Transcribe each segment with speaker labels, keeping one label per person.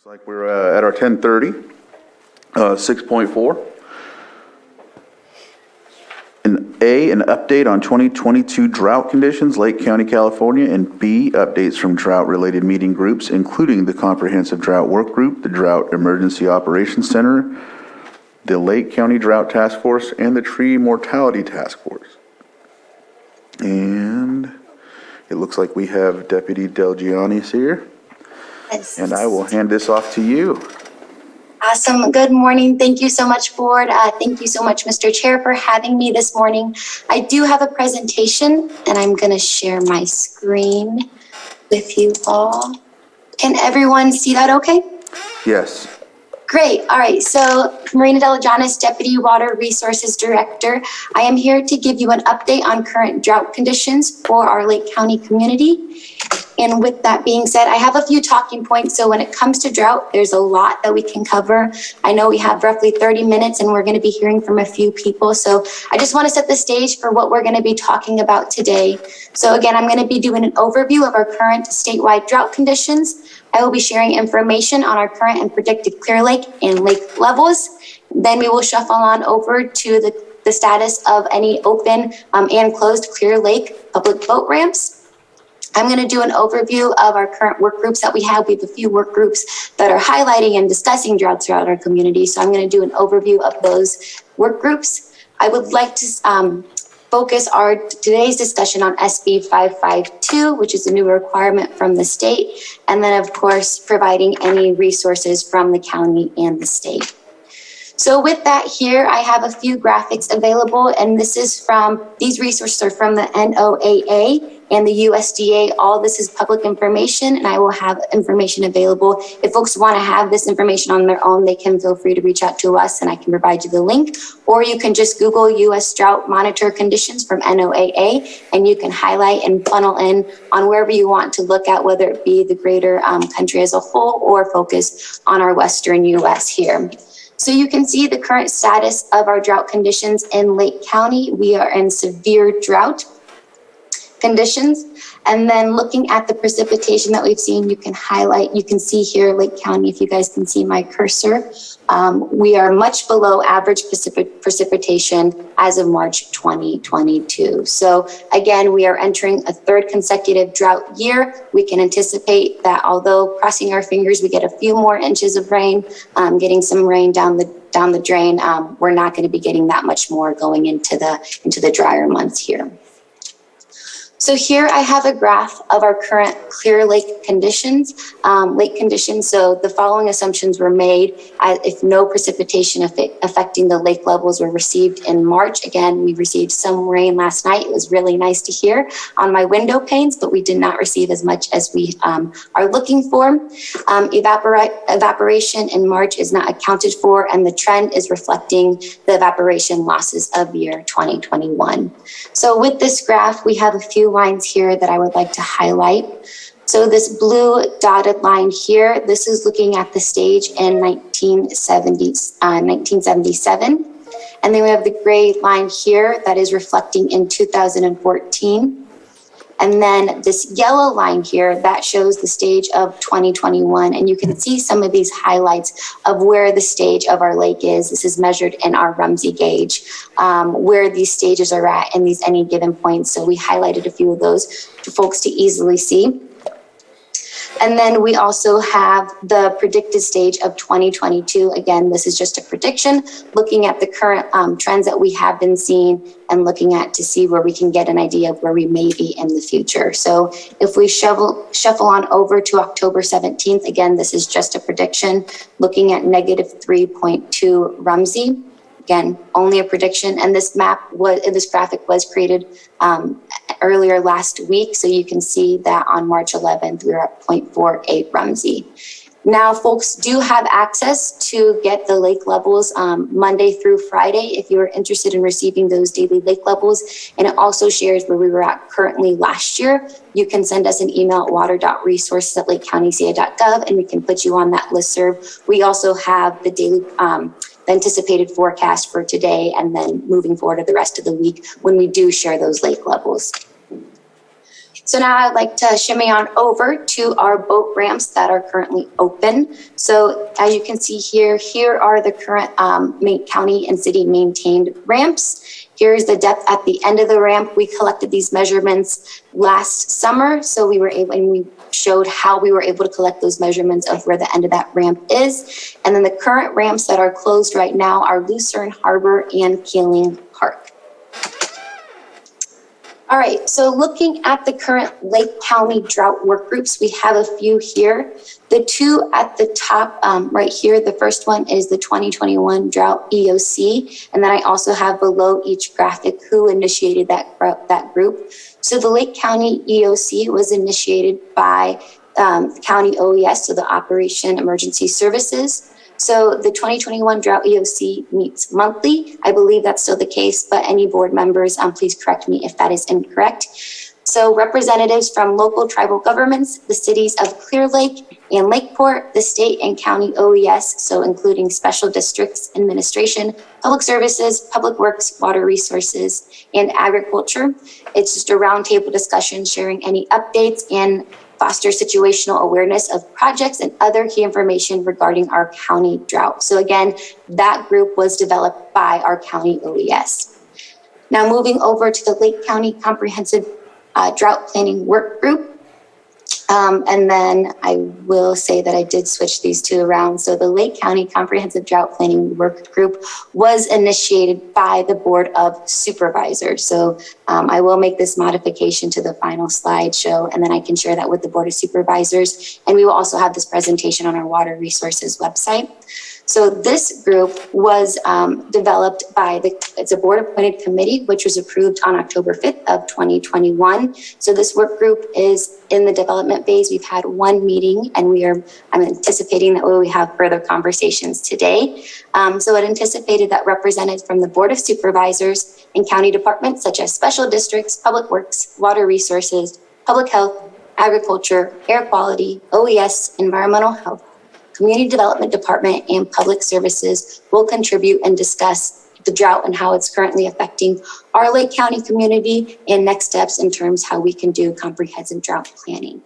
Speaker 1: Looks like we're at our 10:30, 6.4. An update on 2022 drought conditions, Lake County, California, and B, updates from drought-related meeting groups, including the Comprehensive Drought Workgroup, the Drought Emergency Operations Center, the Lake County Drought Task Force, and the Tree Mortality Task Force. And it looks like we have Deputy Del Giannis here.
Speaker 2: Yes.
Speaker 1: And I will hand this off to you.
Speaker 2: Awesome. Good morning. Thank you so much, Board. Thank you so much, Mr. Chair, for having me this morning. I do have a presentation, and I'm going to share my screen with you all. Can everyone see that okay?
Speaker 1: Yes.
Speaker 2: Great. All right. So Marina Del Giannis, Deputy Water Resources Director. I am here to give you an update on current drought conditions for our Lake County community. And with that being said, I have a few talking points. So when it comes to drought, there's a lot that we can cover. I know we have roughly 30 minutes and we're going to be hearing from a few people. So I just want to set the stage for what we're going to be talking about today. So again, I'm going to be doing an overview of our current statewide drought conditions. I will be sharing information on our current and predicted Clear Lake and lake levels. Then we will shuffle on over to the status of any open and closed Clear Lake public boat ramps. I'm going to do an overview of our current work groups that we have. We have a few work groups that are highlighting and discussing droughts throughout our community. So I'm going to do an overview of those work groups. I would like to focus today's discussion on SB 552, which is a new requirement from the state. And then, of course, providing any resources from the county and the state. So with that here, I have a few graphics available, and these resources are from the NOAA and the USDA. All this is public information, and I will have information available. If folks want to have this information on their own, they can feel free to reach out to us, and I can provide you the link. Or you can just Google U.S. Drought Monitor Conditions from NOAA, and you can highlight and funnel in on wherever you want to look at, whether it be the greater country as a whole or focus on our western U.S. here. So you can see the current status of our drought conditions in Lake County. We are in severe drought conditions. And then looking at the precipitation that we've seen, you can see here Lake County, if you guys can see my cursor, we are much below average precipitation as of March 2022. So again, we are entering a third consecutive drought year. We can anticipate that although crossing our fingers, we get a few more inches of rain, getting some rain down the drain, we're not going to be getting that much more going into the drier months here. So here I have a graph of our current Clear Lake conditions. So the following assumptions were made if no precipitation affecting the lake levels were received in March. Again, we received some rain last night. It was really nice to hear on my window panes, but we did not receive as much as we are looking for. Evaporation in March is not accounted for, and the trend is reflecting the evaporation losses of year 2021. So with this graph, we have a few lines here that I would like to highlight. So this blue dotted line here, this is looking at the stage in 1977. And then we have the gray line here that is reflecting in 2014. And then this yellow line here, that shows the stage of 2021. And you can see some of these highlights of where the stage of our lake is. This is measured in our Rumsey gauge, where these stages are at in any given points. So we highlighted a few of those for folks to easily see. And then we also have the predicted stage of 2022. Again, this is just a prediction, looking at the current trends that we have been seeing and looking at to see where we can get an idea of where we may be in the future. So if we shuffle on over to October 17th, again, this is just a prediction, looking at -3.2 Rumsey. Again, only a prediction. And this graphic was created earlier last week. So you can see that on March 11th, we were at 0.48 Rumsey. Now, folks do have access to get the lake levels Monday through Friday if you're interested in receiving those daily lake levels. And it also shares where we were at currently last year. You can send us an email at water.resources@lakecountyca.gov and we can put you on that listserv. We also have the daily the anticipated forecast for today and then moving forward to the rest of the week when we do share those lake levels. So now I'd like to shimmy on over to our boat ramps that are currently open. So as you can see here, here are the current county and city maintained ramps. Here's the depth at the end of the ramp. We collected these measurements last summer. So we were able, and we showed how we were able to collect those measurements of where the end of that ramp is. And then the current ramps that are closed right now are Lucerne Harbor and Keeling Park. All right, so looking at the current Lake County drought work groups, we have a few here. The two at the top right here, the first one is the 2021 Drought EOC, and then I also have below each graphic who initiated that group. So the Lake County EOC was initiated by County OES, so the Operation Emergency Services. So the 2021 Drought EOC meets monthly. I believe that's still the case, but any board members, please correct me if that is incorrect. So representatives from local tribal governments, the cities of Clear Lake and Lakeport, the state and county OES, so including special districts, administration, public services, public works, water resources, and agriculture. It's just a roundtable discussion sharing any updates and foster situational awareness of projects and other key information regarding our county drought. So again, that group was developed by our county OES. Now moving over to the Lake County Comprehensive Drought Planning Work Group. And then I will say that I did switch these two around. So the Lake County Comprehensive Drought Planning Work Group was initiated by the Board of Supervisors. So I will make this modification to the final slideshow, and then I can share that with the Board of Supervisors. And we will also have this presentation on our Water Resources website. So this group was developed by it's a board appointed committee, which was approved on October 5th of 2021. So this work group is in the development phase. We've had one meeting, and I'm anticipating that we will have further conversations today. So it anticipated that representatives from the Board of Supervisors and county departments such as special districts, public works, water resources, public health, agriculture, air quality, OES, environmental health, Community Development Department, and Public Services will contribute and discuss the drought and how it's currently affecting our Lake County community and next steps in terms how we can do comprehensive drought planning.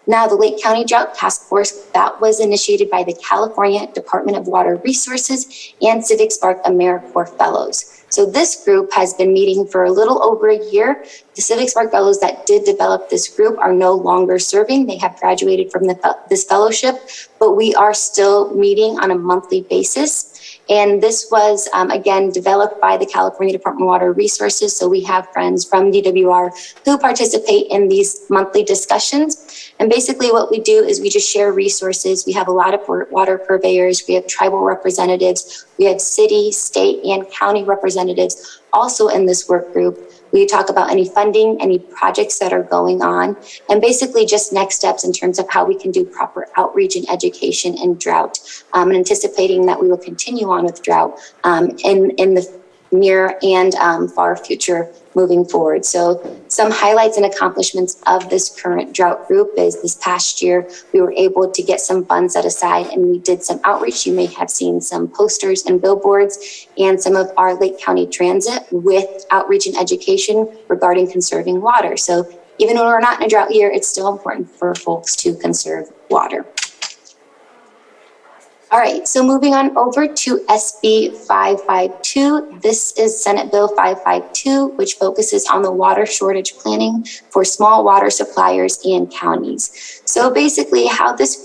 Speaker 2: Now, the Lake County Drought Task Force, that was initiated by the California Department of Water Resources and Civic Spark AmeriCorps Fellows. So this group has been meeting for a little over a year. The Civic Spark Fellows that did develop this group are no longer serving. They have graduated from this fellowship, but we are still meeting on a monthly basis. And this was, again, developed by the California Department of Water Resources. So we have friends from DWR who participate in these monthly discussions. And basically what we do is we just share resources. We have a lot of water purveyors. We have tribal representatives. We have city, state, and county representatives also in this work group. We talk about any funding, any projects that are going on, and basically just next steps in terms of how we can do proper outreach and education in drought, and anticipating that we will continue on with drought in the near and far future moving forward. So some highlights and accomplishments of this current drought group is this past year, we were able to get some funds set aside and we did some outreach. You may have seen some posters and billboards and some of our Lake County Transit with outreach and education regarding conserving water. So even when we're not in a drought year, it's still important for folks to conserve water. All right, so moving on over to SB 552. This is Senate Bill 552, which focuses on the water shortage planning for small water suppliers and counties. So basically how this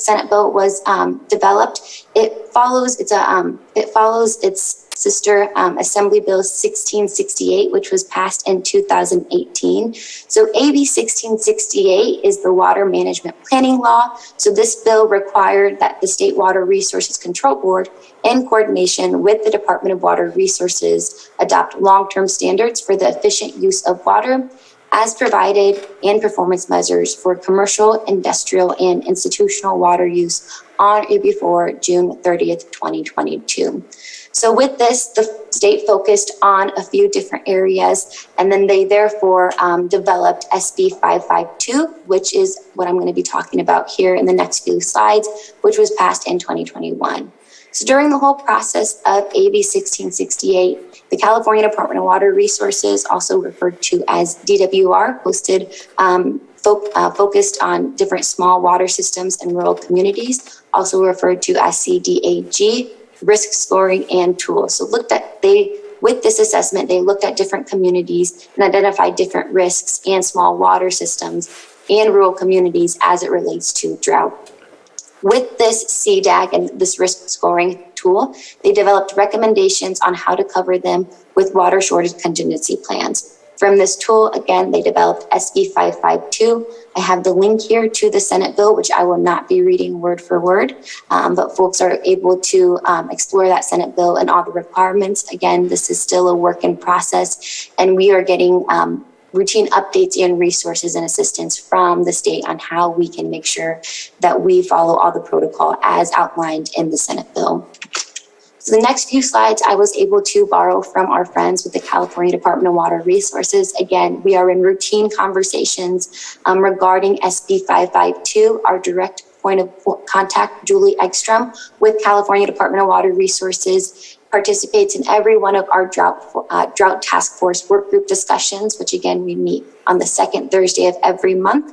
Speaker 2: Senate bill was developed, it follows its sister Assembly Bill 1668, which was passed in 2018. So AB 1668 is the Water Management Planning Law. So this bill required that the State Water Resources Control Board, in coordination with the Department of Water Resources, adopt long-term standards for the efficient use of water as provided and performance measures for commercial, industrial, and institutional water use on or before June 30th, 2022. So with this, the state focused on a few different areas, and then they therefore developed SB 552, which is what I'm going to be talking about here in the next few slides, which was passed in 2021. So during the whole process of AB 1668, the California Department of Water Resources, also referred to as DWR, focused on different small water systems in rural communities, also referred to as CDAG, risk scoring and tools. So with this assessment, they looked at different communities and identified different risks and small water systems and rural communities as it relates to drought. With this CDAG and this risk scoring tool, they developed recommendations on how to cover them with water shortage contingency plans. From this tool, again, they developed SB 552. I have the link here to the Senate bill, which I will not be reading word for word, but folks are able to explore that Senate bill and all the requirements. Again, this is still a work in process, and we are getting routine updates and resources and assistance from the state on how we can make sure that we follow all the protocol as outlined in the Senate bill. So the next few slides I was able to borrow from our friends with the California Department of Water Resources. Again, we are in routine conversations regarding SB 552, our direct point of contact, Julie Ekstrom, with California Department of Water Resources, participates in every one of our drought task force work group discussions, which again, we meet on the second Thursday of every month.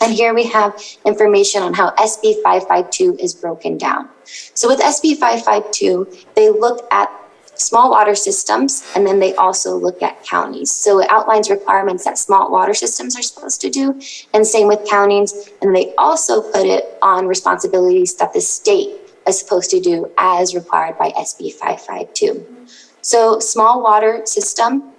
Speaker 2: And here we have information on how SB 552 is broken down. So with SB 552, they look at small water systems, and then they also look at counties. So it outlines requirements that small water systems are supposed to do, and same with counties. And they also put it on responsibilities that the state is supposed to do as required by SB 552. So small water system,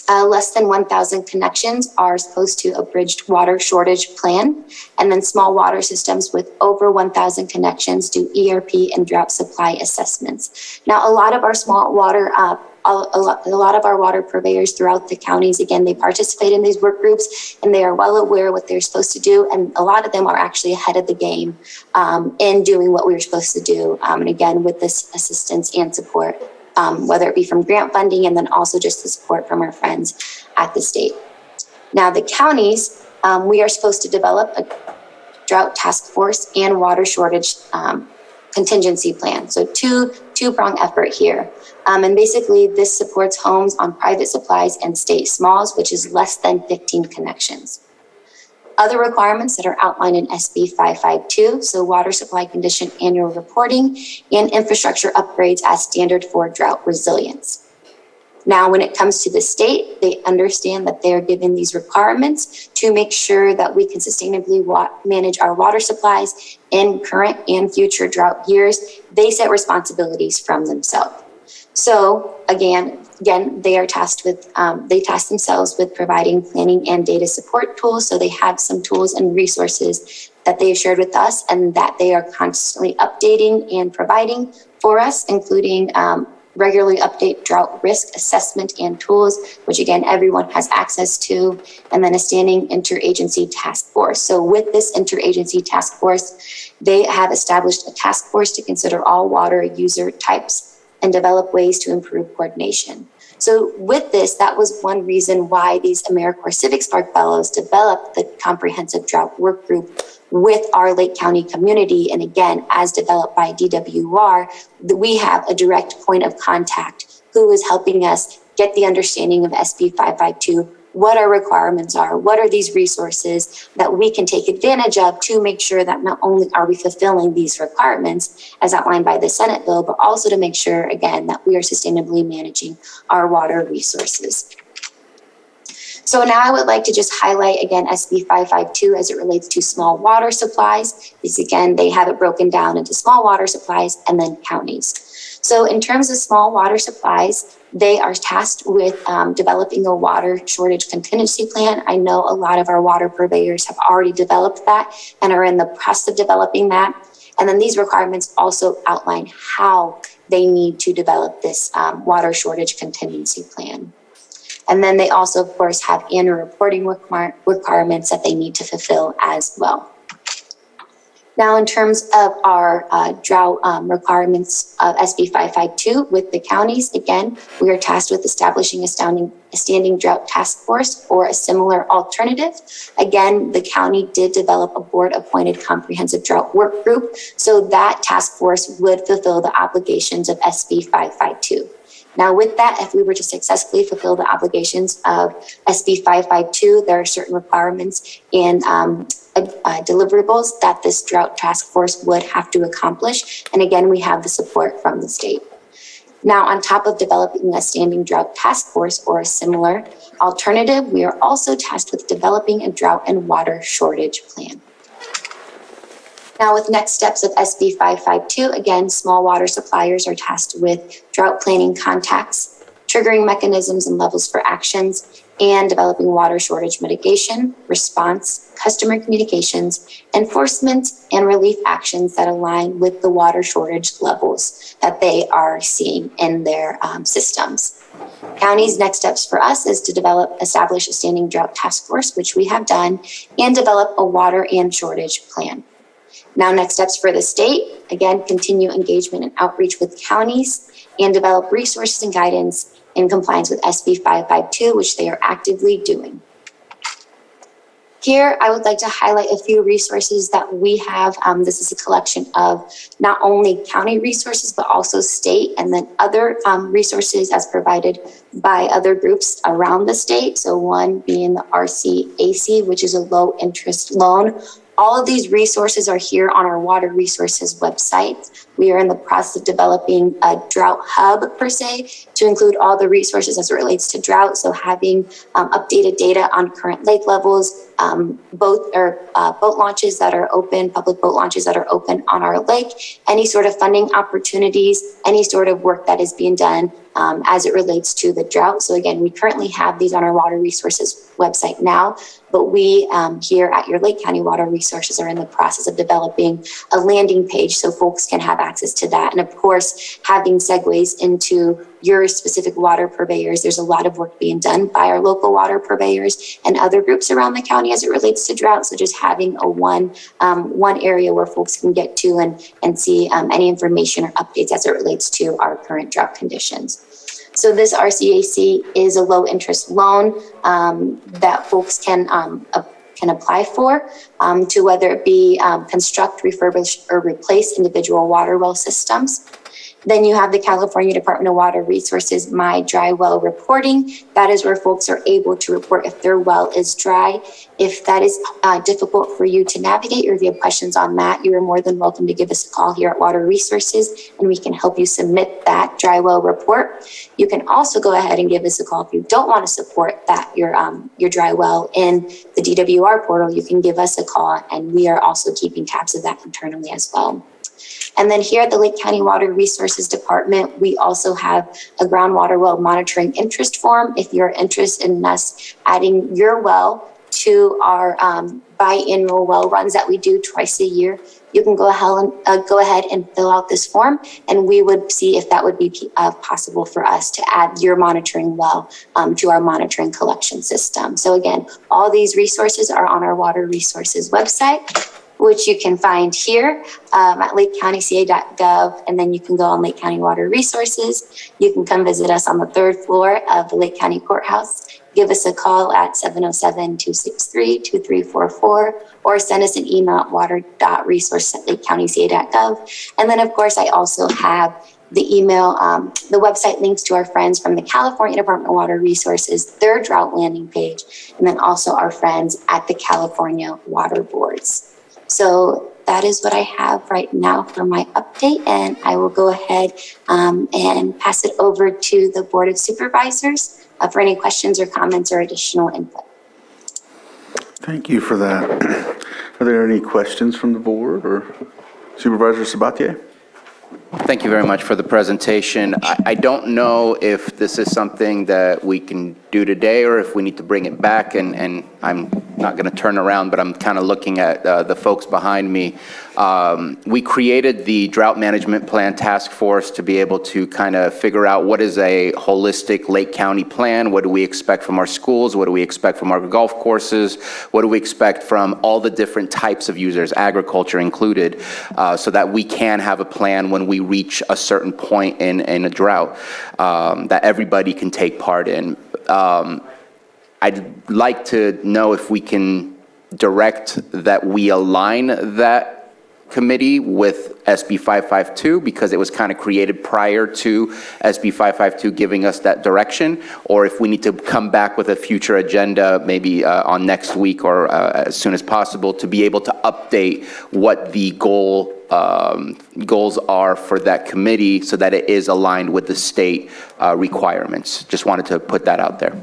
Speaker 2: less than 1,000 connections are supposed to abridged water shortage plan. And then small water systems with over 1,000 connections do ERP and drought supply assessments. Now, a lot of our small water, a lot of our water purveyors throughout the counties, again, they participate in these work groups and they are well aware what they're supposed to do. And a lot of them are actually ahead of the game in doing what we were supposed to do. And again, with this assistance and support. Whether it be from grant funding and then also just the support from our friends at the state. Now the counties, we are supposed to develop a drought task force and water shortage contingency plan. So two-prong effort here. And basically this supports homes on private supplies and state smalls, which is less than 15 connections. Other requirements that are outlined in SB 552, so water supply condition annual reporting and infrastructure upgrades as standard for drought resilience. Now, when it comes to the state, they understand that they are given these requirements to make sure that we can sustainably manage our water supplies in current and future drought years. They set responsibilities from themselves. So again, they are tasked with, they task themselves with providing planning and data support tools. So they have some tools and resources that they have shared with us and that they are constantly updating and providing for us, including regularly update drought risk assessment and tools, which again, everyone has access to, and then a standing interagency task force. So with this interagency task force, they have established a task force to consider all water user types and develop ways to improve coordination. So with this, that was one reason why these AmeriCorps Civic Spark Fellows developed the comprehensive drought work group with our Lake County community. And again, as developed by DWR, we have a direct point of contact who is helping us get the understanding of SB 552, what our requirements are, what are these resources that we can take advantage of to make sure that not only are we fulfilling these requirements as outlined by the Senate bill, but also to make sure, again, that we are sustainably managing our water resources. So now I would like to just highlight again SB 552 as it relates to small water supplies. Because again, they have it broken down into small water supplies and then counties. So in terms of small water supplies, they are tasked with developing a water shortage contingency plan. I know a lot of our water purveyors have already developed that and are in the process of developing that. And then these requirements also outline how they need to develop this water shortage contingency plan. And then they also, of course, have annual reporting requirements that they need to fulfill as well. Now, in terms of our drought requirements of SB 552 with the counties, again, we are tasked with establishing a standing drought task force or a similar alternative. Again, the county did develop a board-appointed comprehensive drought work group, so that task force would fulfill the obligations of SB 552. Now, with that, if we were to successfully fulfill the obligations of SB 552, there are certain requirements and deliverables that this drought task force would have to accomplish. And again, we have the support from the state. Now, on top of developing a standing drought task force or a similar alternative, we are also tasked with developing a drought and water shortage plan. Now, with next steps of SB 552, again, small water suppliers are tasked with drought planning contacts, triggering mechanisms and levels for actions, and developing water shortage mitigation, response, customer communications, enforcement, and relief actions that align with the water shortage levels that they are seeing in their systems. County's next steps for us is to establish a standing drought task force, which we have done, and develop a water and shortage plan. Now, next steps for the state, again, continue engagement and outreach with counties and develop resources and guidance in compliance with SB 552, which they are actively doing. Here, I would like to highlight a few resources that we have. This is a collection of not only county resources, but also state and then other resources as provided by other groups around the state. So one being the RCAC, which is a low interest loan. All of these resources are here on our water resources website. We are in the process of developing a drought hub per se to include all the resources as it relates to drought. So having updated data on current lake levels, boat launches that are open, public boat launches that are open on our lake, any sort of funding opportunities, any sort of work that is being done as it relates to the drought. So again, we currently have these on our water resources website now, but we here at your Lake County Water Resources are in the process of developing a landing page so folks can have access to that. And of course, having segues into your specific water purveyors, there's a lot of work being done by our local water purveyors and other groups around the county as it relates to drought. So just having a one area where folks can get to and see any information or updates as it relates to our current drought conditions. So this RCAC is a low interest loan that folks can apply for to whether it be construct, refurbish, or replace individual water well systems. Then you have the California Department of Water Resources My Dry Well reporting. That is where folks are able to report if their well is dry. If that is difficult for you to navigate, or if you have questions on that, you are more than welcome to give us a call here at Water Resources, and we can help you submit that dry well report. You can also go ahead and give us a call if you don't want to support that your dry well in the DWR portal. You can give us a call, and we are also keeping tabs of that internally as well. And then here at the Lake County Water Resources Department, we also have a groundwater well monitoring interest form. If you're interested in us adding your well to our biannual well runs that we do twice a year, you can go ahead and fill out this form, and we would see if that would be possible for us to add your monitoring well to our monitoring collection system. So again, all these resources are on our Water Resources website, which you can find here at lakecountyca.gov, and then you can go on Lake County Water Resources. You can come visit us on the third floor of the Lake County Courthouse. Give us a call at 707-263-2344, or send us an email at water.resource@lakecountyca.gov. And then, of course, I also have the email, the website links to our friends from the California Department of Water Resources, their drought landing page, and then also our friends at the California Water Boards. So that is what I have right now for my update, and I will go ahead and pass it over to the Board of Supervisors for any questions or comments or additional input.
Speaker 1: Thank you for that. Are there any questions from the board or Supervisor Sabatier?
Speaker 3: Thank you very much for the presentation. I don't know if this is something that we can do today, or if we need to bring it back. And I'm not going to turn around, but I'm kind of looking at the folks behind me. We created the Drought Management Plan Task Force to be able to kind of figure out what is a holistic Lake County plan. What do we expect from our schools? What do we expect from our golf courses? What do we expect from all the different types of users, agriculture included, so that we can have a plan when we reach a certain point in a drought that everybody can take part in. I'd like to know if we can direct that we align that committee with SB 552, because it was kind of created prior to SB 552 giving us that direction, or if we need to come back with a future agenda, maybe on next week or as soon as possible, to be able to update what the goals are for that committee so that it is aligned with the state requirements. Just wanted to put that out there.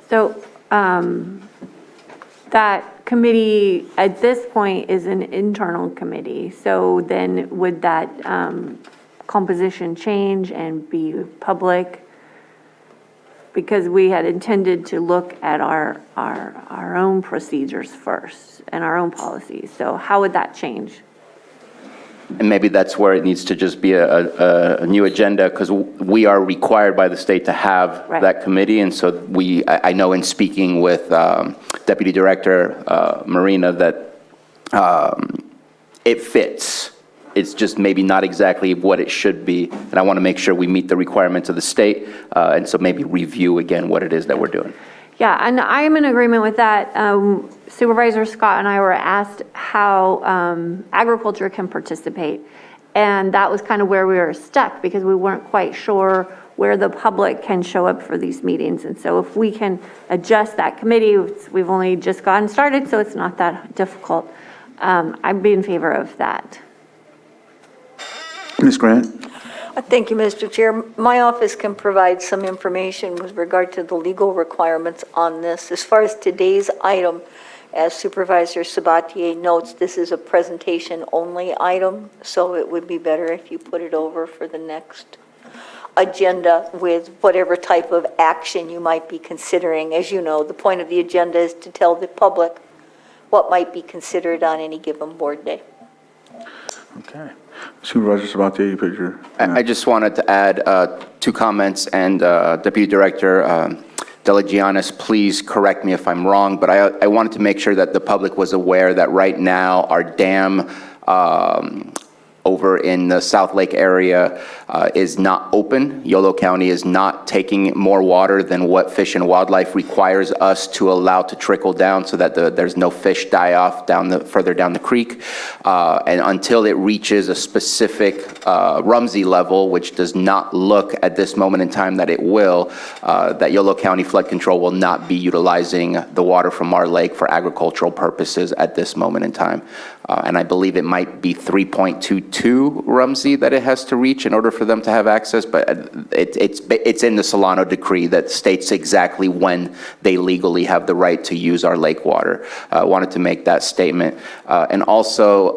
Speaker 4: So that committee at this point is an internal committee. So then would that composition change and be public? Because we had intended to look at our own procedures first and our own policies. So how would that change?
Speaker 3: And maybe that's where it needs to just be a new agenda, because we are required by the state to have that committee. And so I know in speaking with Deputy Director Marina that it fits. It's just maybe not exactly what it should be. And I want to make sure we meet the requirements of the state. And so maybe review again what it is that we're doing.
Speaker 4: Yeah, and I am in agreement with that. Supervisor Scott and I were asked how agriculture can participate. And that was kind of where we were stuck, because we weren't quite sure where the public can show up for these meetings. And so if we can adjust that committee, we've only just gotten started, so it's not that difficult. I'd be in favor of that.
Speaker 1: Ms. Grant?
Speaker 5: Thank you, Mr. Chair. My office can provide some information with regard to the legal requirements on this. As far as today's item, as Supervisor Sabatier notes, this is a presentation-only item, so it would be better if you put it over for the next agenda with whatever type of action you might be considering. As you know, the point of the agenda is to tell the public what might be considered on any given board day.
Speaker 1: Okay. Supervisor Sabatier, you put your...
Speaker 3: I just wanted to add 2 comments, and Deputy Director Delagianis, please correct me if I'm wrong, but I wanted to make sure that the public was aware that right now our dam over in the South Lake area is not open. Yolo County is not taking more water than what Fish and Wildlife requires us to allow to trickle down, so that there's no fish die off further down the creek. And until it reaches a specific Rumsey level, which does not look at this moment in time that it will, that Yolo County Flood Control will not be utilizing the water from our lake for agricultural purposes at this moment in time. And I believe it might be 3.22 Rumsey that it has to reach in order for them to have access, but it's in the Solano decree that states exactly when they legally have the right to use our lake water. I wanted to make that statement. And also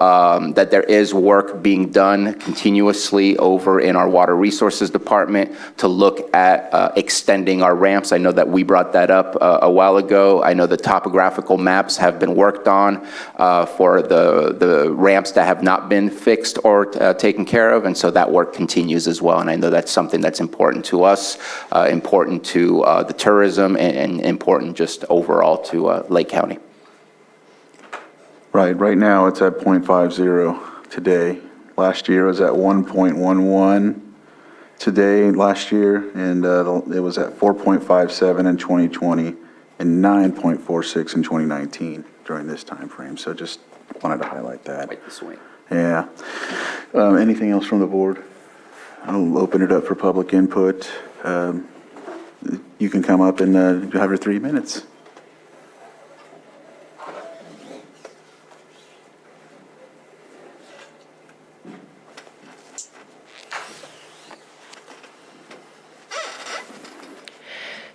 Speaker 3: that there is work being done continuously over in our Water Resources Department to look at extending our ramps. I know that we brought that up a while ago. I know the topographical maps have been worked on for the ramps that have not been fixed or taken care of, and so that work continues as well. And I know that's something that's important to us, important to the tourism, and important just overall to Lake County.
Speaker 1: Right now it's at 0.50 today. Last year it was at 1.11 today, last year, and it was at 4.57 in 2020 and 9.46 in 2019 during this time frame. So just wanted to highlight that.
Speaker 3: Quite the swing.
Speaker 1: Yeah. Anything else from the board? I'll open it up for public input. You can come up and have your 3 minutes.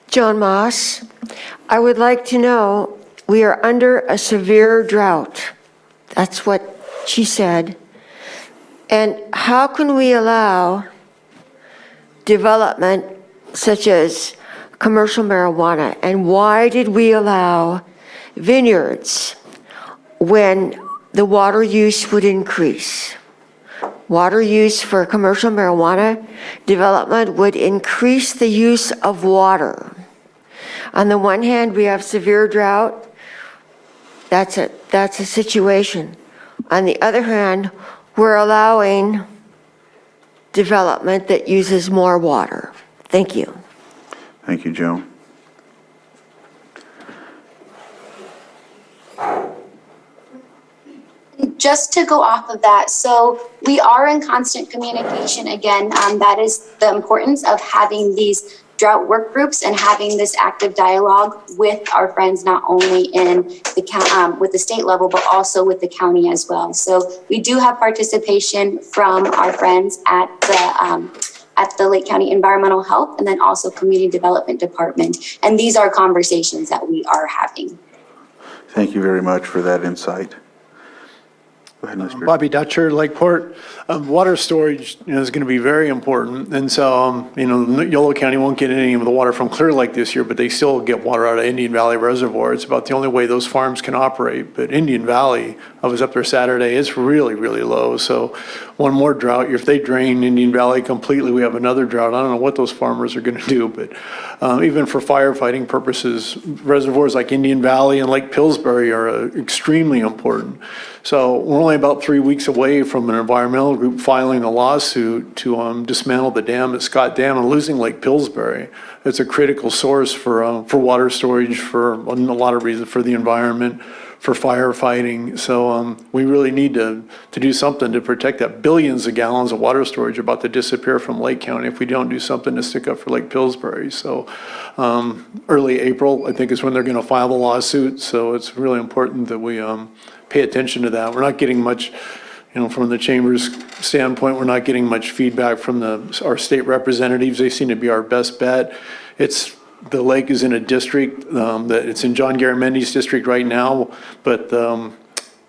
Speaker 6: Joan Moss, I would like to know, we are under a severe drought. That's what she said. And how can we allow development such as commercial marijuana? And why did we allow vineyards when the water use would increase? Water use for commercial marijuana development would increase the use of water. On the one hand, we have severe drought. That's a situation. On the other hand, we're allowing development that uses more water. Thank you.
Speaker 1: Thank you, Joe.
Speaker 2: Just to go off of that, so we are in constant communication again. That is the importance of having these drought work groups and having this active dialogue with our friends, not only in the with the state level, but also with the county as well. So we do have participation from our friends at the Lake County Environmental Health and then also Community Development Department. And these are conversations that we are having.
Speaker 1: Thank you very much for that insight. Go ahead, Mr.
Speaker 7: Bobby Dutcher, Lakeport. Water storage, is going to be very important. And so, Yolo County won't get any of the water from Clear Lake this year, but they still get water out of Indian Valley Reservoir. It's about the only way those farms can operate. But Indian Valley, I was up there Saturday, it's really, really low. So one more drought, if they drain Indian Valley completely, we have another drought. I don't know what those farmers are going to do, but even for firefighting purposes, reservoirs like Indian Valley and Lake Pillsbury are extremely important. So we're only about 3 weeks away from an environmental group filing a lawsuit to dismantle the dam at Scott Dam and losing Lake Pillsbury. It's a critical source for water storage, for a lot of reasons, for the environment, for firefighting. So we really need to do something to protect that. Billions of gallons of water storage are about to disappear from Lake County if we don't do something to stick up for Lake Pillsbury. So early April, I think, is when they're going to file the lawsuit. So it's really important that we pay attention to that. We're not getting much, from the chamber's standpoint, we're not getting much feedback from our state representatives. They seem to be our best bet. The lake is in a district that it's in John Garamendi's district right now, but the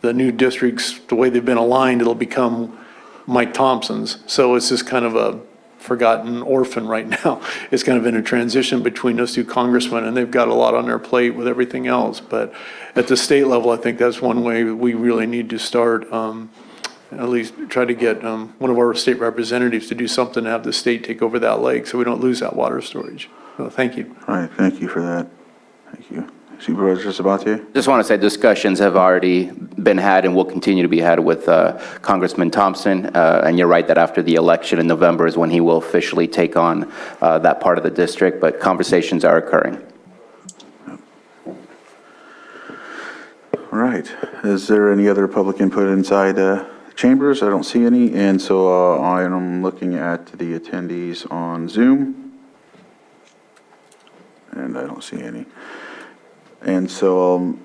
Speaker 7: new districts, the way they've been aligned, it'll become Mike Thompson's. So it's just kind of a forgotten orphan right now. It's kind of in a transition between those two congressmen, and they've got a lot on their plate with everything else. But at the state level, I think that's one way we really need to start, at least try to get one of our state representatives to do something to have the state take over that lake so we don't lose that water storage. So thank you.
Speaker 1: All right, thank you for that. Thank you. Supervisor Sabatier?
Speaker 3: Just want to say discussions have already been had and will continue to be had with Congressman Thompson. And you're right that after the election in November is when he will officially take on that part of the district, but conversations are occurring.
Speaker 1: All right. Is there any other public input inside chambers? I don't see any. And so I am looking at the attendees on Zoom. And I don't see any. And so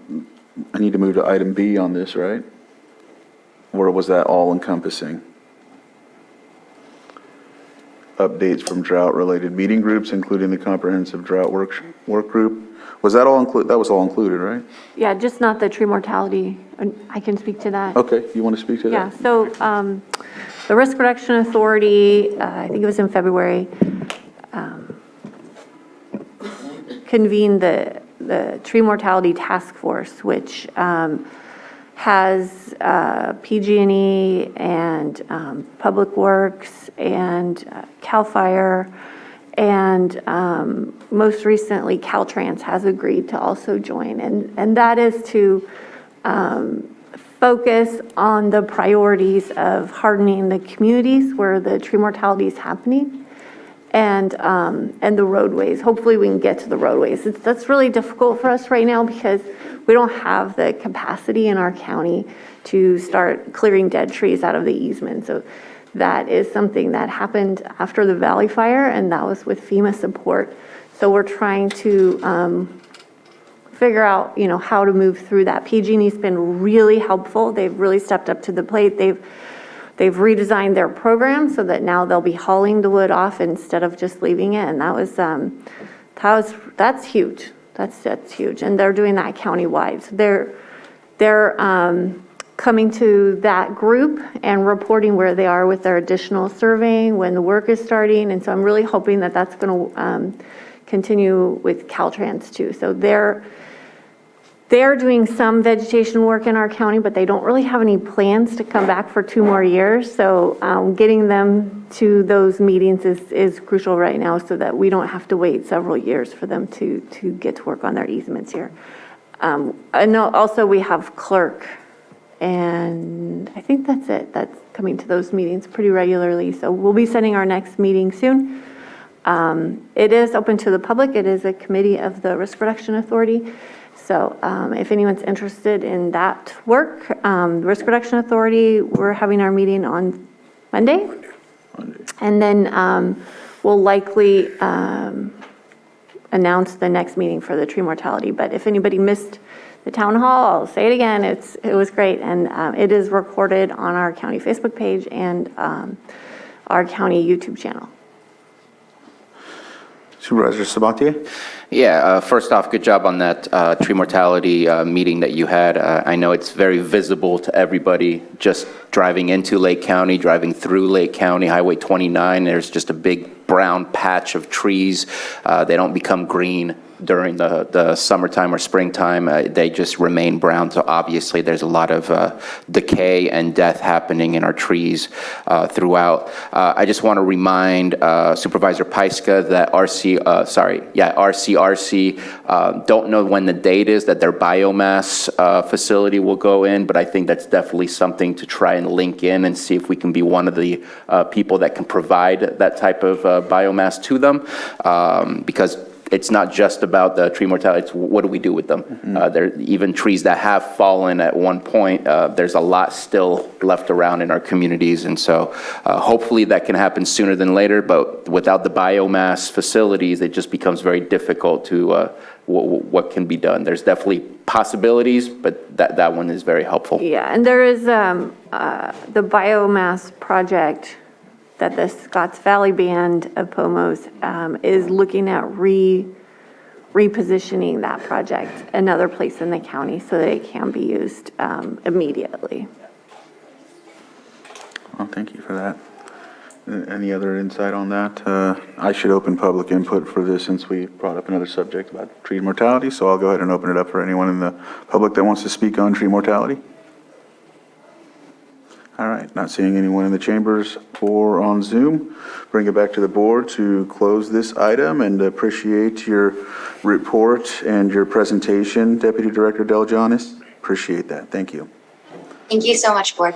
Speaker 1: I need to move to item B on this, right? Or was that all encompassing? Updates from drought-related meeting groups, including the comprehensive drought work group. Was that all included? That was all included, right?
Speaker 4: Yeah, just not the tree mortality. I can speak to that.
Speaker 1: Okay, you want to speak to that?
Speaker 4: Yeah, so the Risk Reduction Authority, I think it was in February, convened the Tree Mortality Task Force, which has PG&E and Public Works and CAL FIRE, and most recently Caltrans has agreed to also join. And that is to focus on the priorities of hardening the communities where the tree mortality is happening, and the roadways. Hopefully we can get to the roadways. That's really difficult for us right now because we don't have the capacity in our county to start clearing dead trees out of the easement. So that is something that happened after the Valley Fire, and that was with FEMA support. So we're trying to figure out, how to move through that. PG&E's been really helpful. They've really stepped up to the plate. They've redesigned their program so that now they'll be hauling the wood off instead of just leaving it. And that's huge. That's huge. And they're doing that countywide. So they're coming to that group and reporting where they are with their additional surveying, when the work is starting. And so I'm really hoping that that's going to continue with Caltrans too. So they're doing some vegetation work in our county, but they don't really have any plans to come back for 2 more years. So getting them to those meetings is crucial right now so that we don't have to wait several years for them to get to work on their easements here. I know also we have clerk, and I think that's it. That's coming to those meetings pretty regularly. So we'll be setting our next meeting soon. It is open to the public. It is a committee of the Risk Reduction Authority. So if anyone's interested in that work, Risk Reduction Authority, we're having our meeting on Monday. And then we'll likely announce the next meeting for the tree mortality. But if anybody missed the town hall, I'll say it again, it was great. And it is recorded on our county Facebook page and our county YouTube channel.
Speaker 1: Supervisor Sabatier?
Speaker 3: Yeah, first off, good job on that tree mortality meeting that you had. I know it's very visible to everybody just driving into Lake County, driving through Lake County, Highway 29. There's just a big brown patch of trees. They don't become green during the summertime or springtime. They just remain brown. So obviously there's a lot of decay and death happening in our trees throughout. I just want to remind Supervisor Paiska that RCRC don't know when the date is that their biomass facility will go in, but I think that's definitely something to try and link in and see if we can be one of the people that can provide that type of biomass to them, because it's not just about the tree mortality, it's what do we do with them? There, even trees that have fallen at one point, there's a lot still left around in our communities, and so hopefully that can happen sooner than later, but without the biomass facilities, it just becomes very difficult to, what can be done. There's definitely possibilities, but that one is very helpful.
Speaker 4: Yeah, and there is the biomass project that the Scotts Valley Band of Pomos is looking at repositioning that project another place in the county so that it can be used immediately.
Speaker 1: Well, thank you for that. Any other insight on that? I should open public input for this since we brought up another subject about tree mortality, so I'll go ahead and open it up for anyone in the public that wants to speak on tree mortality. All right, not seeing anyone in the chambers or on Zoom. Bring it back to the board to close this item and appreciate your report and your presentation, Deputy Director Delajanis. Appreciate that. Thank you.
Speaker 2: Thank you so much, Board.